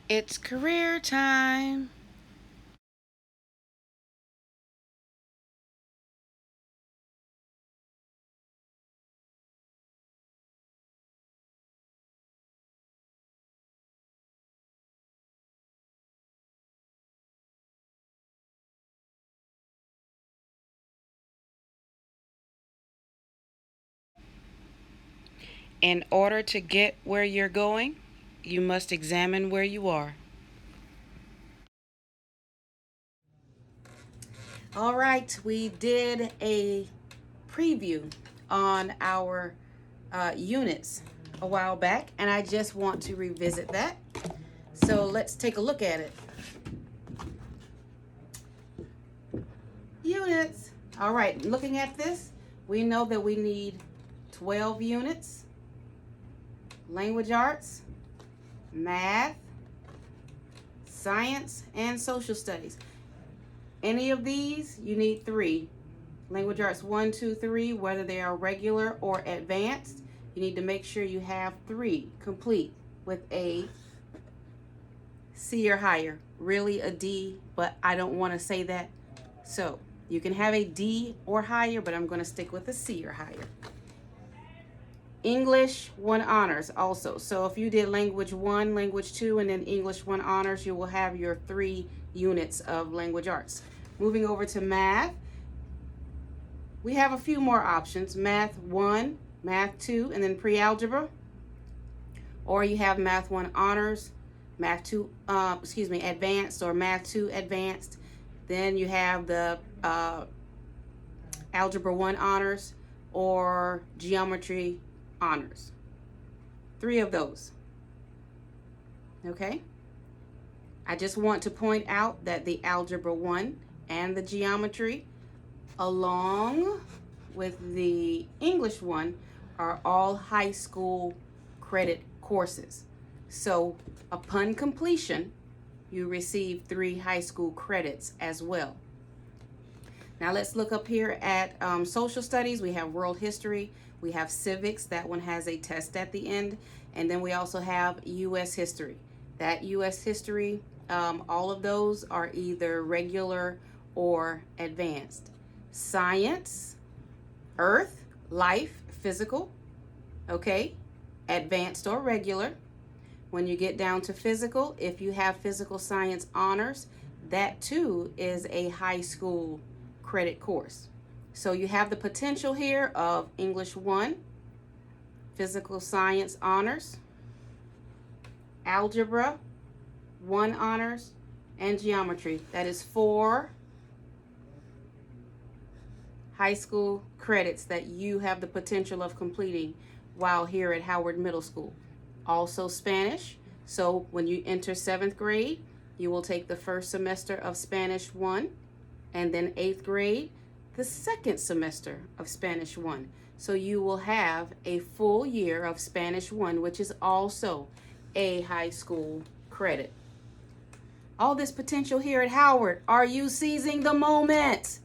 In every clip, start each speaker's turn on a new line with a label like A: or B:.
A: It's career time. In order to get where you're going, you must examine where you are. All right, we did a preview on our units a while back, and I just want to revisit that. So let's take a look at it. Units. All right, looking at this, we know that we need 12 units: language arts, math, science, and social studies. Any of these, you need 3. Language arts 1, 2, 3, whether they are regular or advanced, you need to make sure you have 3 complete with a C or higher. Really a D, but I don't want to say that. So you can have a D or higher, but I'm going to stick with a C or higher. English 1 honors also. So if you did language 1, language 2, and then English 1 honors, you will have your 3 units of language arts. Moving over to math, we have a few more options: math 1, math 2, and then pre-algebra. Or you have math 1 honors, math 2, advanced, or math 2 advanced. Then you have the algebra 1 honors or geometry honors. 3 of those. Okay? I just want to point out that the algebra 1 and the geometry, along with the English 1, are all high school credit courses. So upon completion, you receive 3 high school credits as well. Now let's look up here at social studies. We have world history, we have civics, that one has a test at the end, and then we also have U.S. history. That U.S. history, all of those are either regular or advanced. Science, earth, life, physical, okay, advanced or regular. When you get down to physical, if you have physical science honors, that too is a high school credit course. So you have the potential here of English 1, physical science honors, algebra 1 honors, and geometry. That is 4 high school credits that you have the potential of completing while here at Howard Middle School. Also Spanish. So when you enter 7th grade, you will take the first semester of Spanish 1, and then 8th grade, the second semester of Spanish 1. So you will have a full year of Spanish 1, which is also a high school credit. All this potential here at Howard. Are you seizing the moment?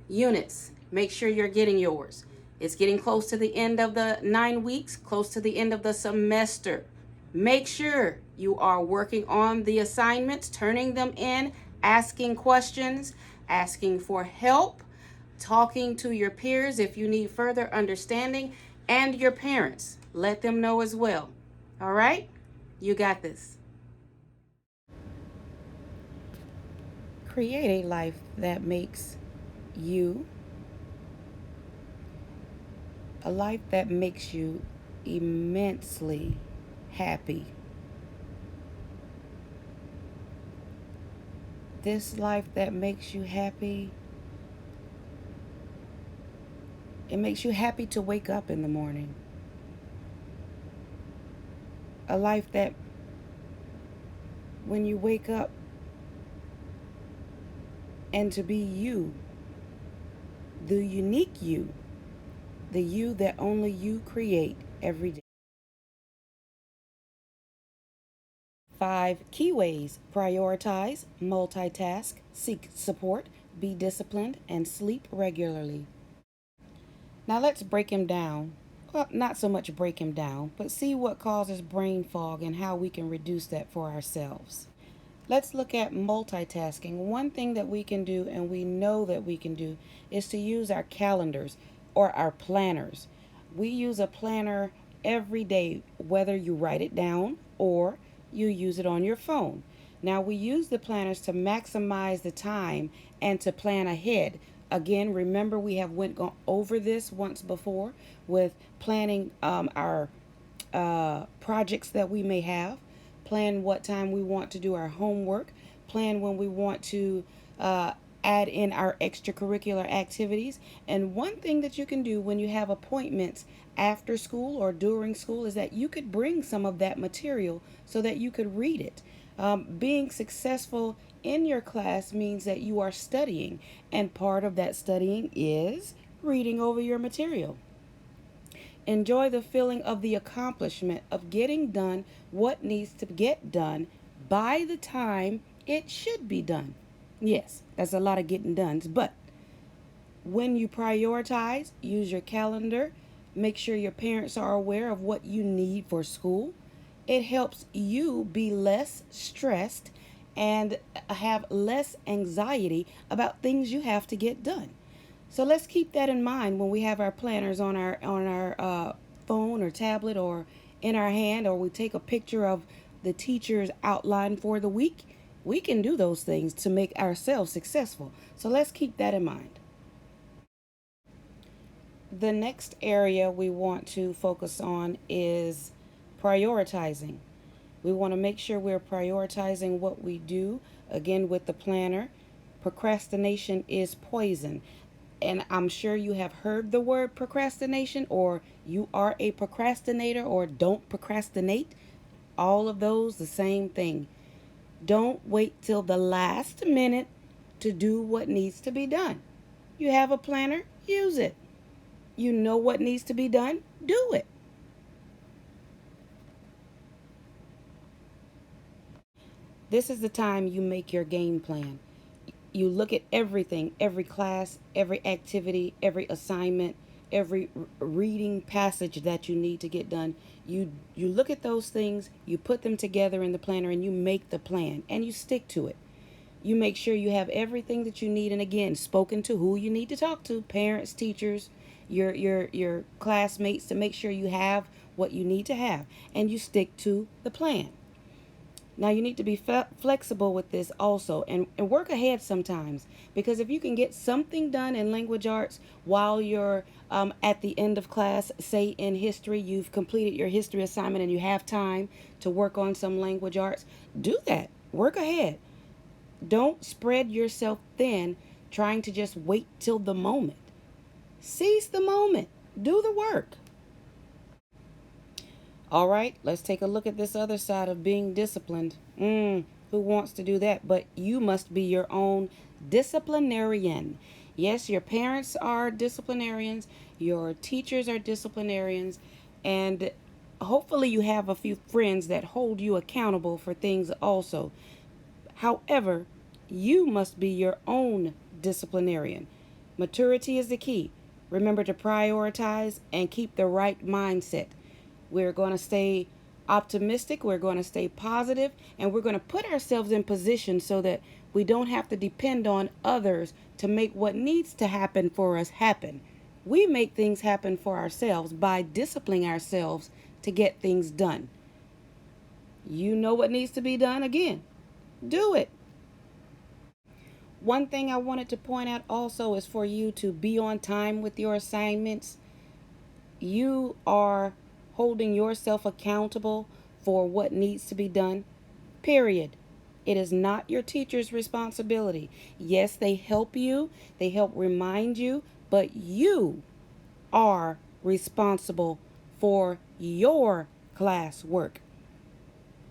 A: Units, make sure you're getting yours. It's getting close to the end of the 9 weeks, close to the end of the semester. Make sure you are working on the assignments, turning them in, asking questions, asking for help, talking to your peers if you need further understanding, and your parents. Let them know as well. All right? You got this. Create a life that makes you, a life that makes you immensely happy. This life that makes you happy, it makes you happy to wake up in the morning. A life that when you wake up, and to be you, the unique you, the you that only you create every day. 5 key ways: prioritize, multitask, seek support, be disciplined, and sleep regularly. Now let's break them down Well, not so much break him down, but see what causes brain fog and how we can reduce that for ourselves. Let's look at multitasking. One thing that we can do, and we know that we can do, is to use our calendars or our planners. We use a planner every day, whether you write it down or you use it on your phone. Now, we use the planners to maximize the time and to plan ahead. Again, remember we have went over this once before with planning our projects that we may have, plan what time we want to do our homework, plan when we want to uh, add in our extracurricular activities. And one thing that you can do when you have appointments after school or during school is that you could bring some of that material so that you could read it. Being successful in your class means that you are studying, and part of that studying is reading over your material. Enjoy the feeling of the accomplishment of getting done what needs to get done by the time it should be done. Yes, that's a lot of getting done, but when you prioritize, use your calendar, make sure your parents are aware of what you need for school. It helps you be less stressed and have less anxiety about things you have to get done. So let's keep that in mind when we have our planners on our phone or tablet or in our hand, or we take a picture of the teacher's outline for the week. We can do those things to make ourselves successful. So let's keep that in mind. The next area we want to focus on is prioritizing. We want to make sure we're prioritizing what we do. Again, with the planner, procrastination is poison. And I'm sure you have heard the word procrastination, or you are a procrastinator, or don't procrastinate. All of those, the same thing. Don't wait till the last minute to do what needs to be done. You have a planner, use it. You know what needs to be done, do it. This is the time you make your game plan. You look at everything, every class, every activity, every assignment, every reading passage that you need to get done. You look at those things, you put them together in the planner, and you make the plan and you stick to it. You make sure you have everything that you need, and again, spoken to who you need to talk to, parents, teachers, your classmates, to make sure you have what you need to have, and you stick to the plan. Now, you need to be flexible with this also, and work ahead sometimes, because if you can get something done in language arts while you're at the end of class, say in history, you've completed your history assignment and you have time to work on some language arts, do that. Work ahead. Don't spread yourself thin trying to just wait till the moment. Seize the moment. Do the work. All right, let's take a look at this other side of being disciplined. Who wants to do that? But you must be your own disciplinarian. Yes, your parents are disciplinarians, your teachers are disciplinarians, and hopefully you have a few friends that hold you accountable for things also. However, you must be your own disciplinarian. Maturity is the key. Remember to prioritize and keep the right mindset. We're going to stay optimistic, we're going to stay positive, and we're going to put ourselves in position so that we don't have to depend on others to make what needs to happen for us happen. We make things happen for ourselves by disciplining ourselves to get things done. You know what needs to be done, again. Do it. One thing I wanted to point out also is for you to be on time with your assignments. You are holding yourself accountable for what needs to be done, period. It is not your teacher's responsibility. Yes, they help you, they help remind you, but you are responsible for your classwork.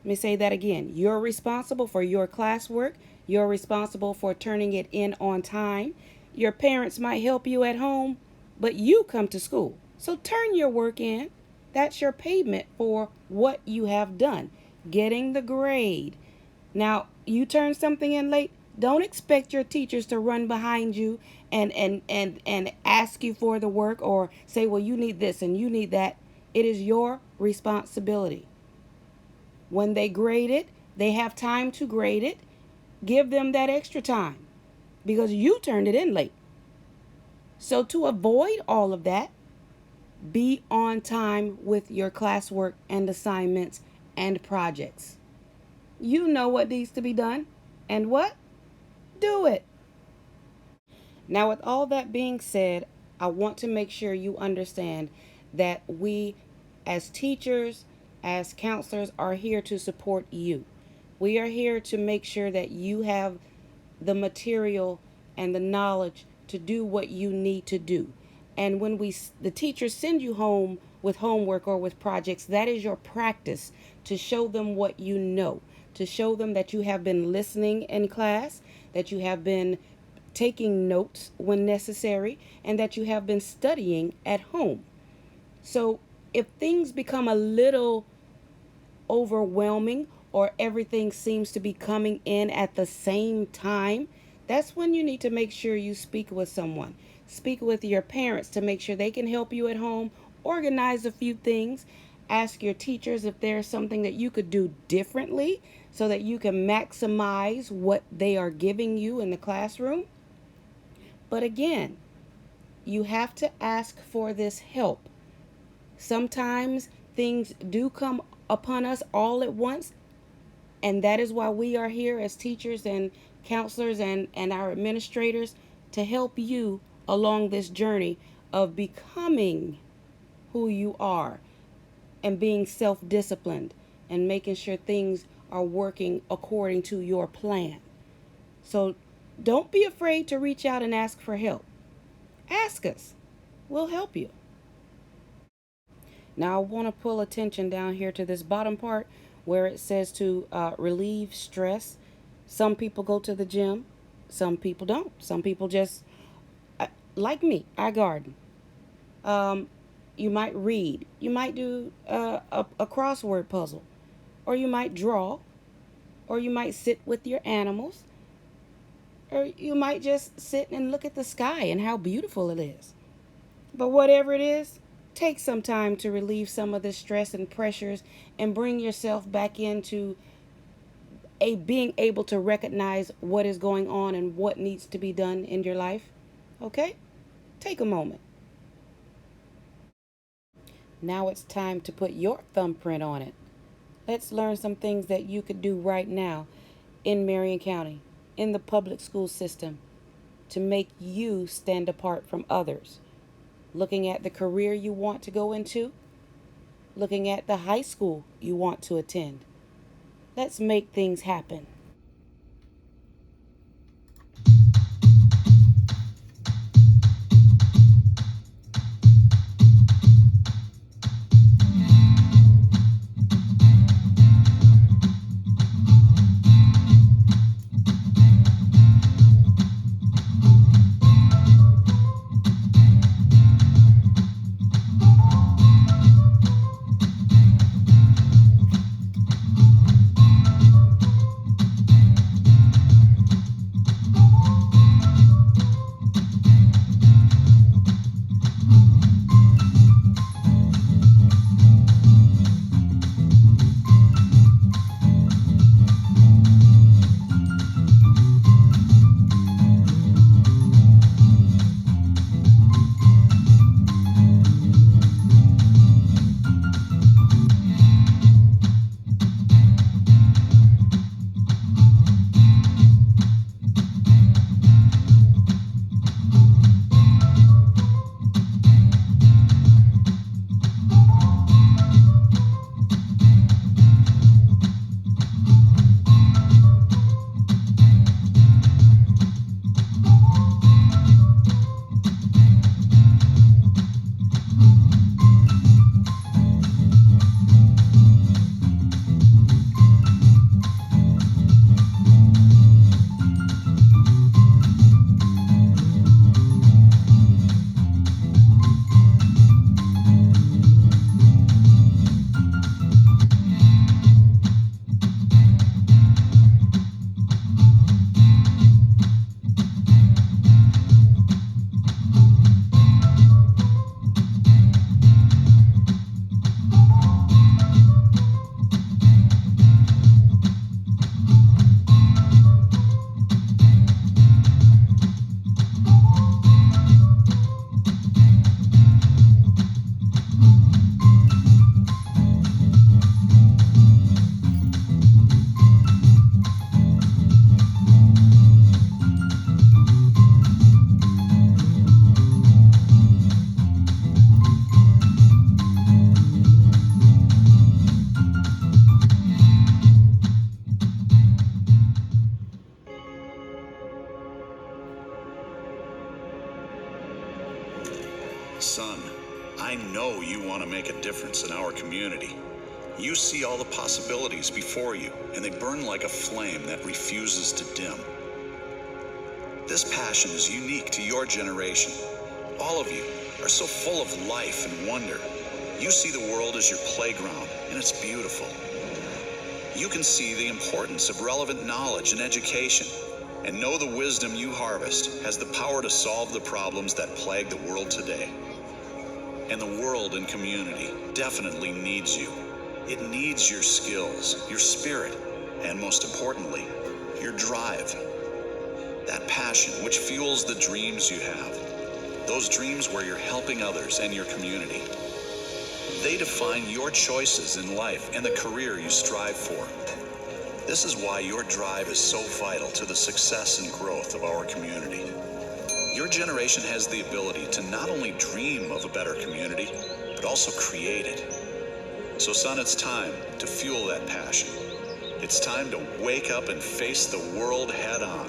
A: Let me say that again. You're responsible for your classwork. You're responsible for turning it in on time. Your parents might help you at home, but you come to school. So turn your work in. That's your payment for what you have done, getting the grade. Now, you turn something in late, Don't expect your teachers to run behind you and ask you for the work or say, well, you need this and you need that. It is your responsibility. When they grade it, they have time to grade it. Give them that extra time because you turned it in late. So, to avoid all of that, be on time with your classwork and assignments and projects. You know what needs to be done, and what? Do it. Now, with all that being said, I want to make sure you understand that we, as teachers, as counselors, are here to support you. We are here to make sure that you have the material and the knowledge to do what you need to do. And when the teachers send you home with homework or with projects, that is your practice to show them what you know, to show them that you have been listening in class, that you have been taking notes when necessary, and that you have been studying at home. So if things become a little overwhelming or everything seems to be coming in at the same time, that's when you need to make sure you speak with someone. Speak with your parents to make sure they can help you at home, organize a few things, ask your teachers if there's something that you could do differently so that you can maximize what they are giving you in the classroom. But again, you have to ask for this help. Sometimes things do come upon us all at once, and that is why we are here as teachers and counselors and our administrators to help you along this journey of becoming who you are and being self-disciplined and making sure things are working according to your plan. So don't be afraid to reach out and ask for help. Ask us. We'll help you. Now I want to pull attention down here to this bottom part where it says to relieve stress. Some people go to the gym. Some people don't. Some people just, like me, I garden. You might read. You might do a crossword puzzle. Or you might draw. Or you might sit with your animals. Or you might just sit and look at the sky and how beautiful it is. But whatever it is, take some time to relieve some of the stress and pressures and bring yourself back into being able to recognize what is going on and what needs to be done in your life. Okay? Take a moment. Now it's time to put your thumbprint on it. Let's learn some things that you could do right now in Marion County, in the public school system, to make you stand apart from others. Looking at the career you want to go into, looking at the high school you want to attend. Let's make things happen.
B: I know you want to make a difference in our community. You see all the possibilities before you, and they burn like a flame that refuses to dim. This passion is unique to your generation. All of you are so full of life and wonder. You see the world as your playground, and it's beautiful. You can see the importance of relevant knowledge and education, and know the wisdom you harvest has the power to solve the problems that plague the world today. And the world and community definitely needs you. It needs your skills, your spirit, and most importantly, your drive. That passion which fuels the dreams you have. Those dreams where you're helping others and your community. They define your choices in life and the career you strive for. This is why your drive is so vital to the success and growth of our community. Your generation has the ability to not only dream of a better community, but also create it. So son, it's time to fuel that passion. It's time to wake up and face the world head on.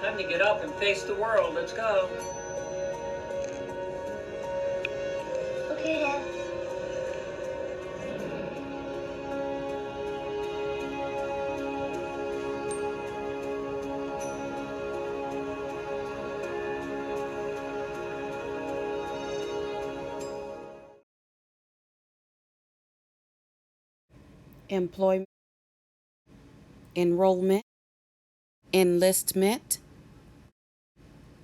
C: Time to get up and face the world. Let's go.
D: Okay, Dad.
A: Employment, enrollment, enlistment,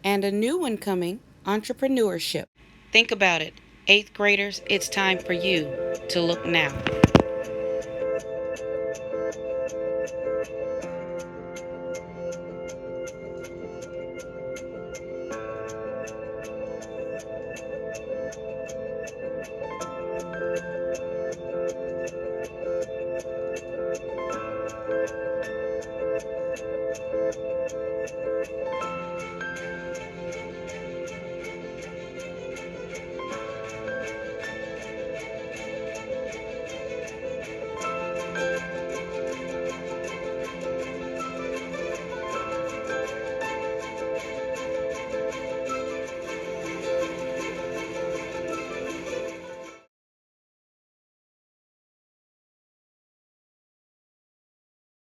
A: and a new one coming, entrepreneurship. Think about it. 8th graders, it's time for you to look now.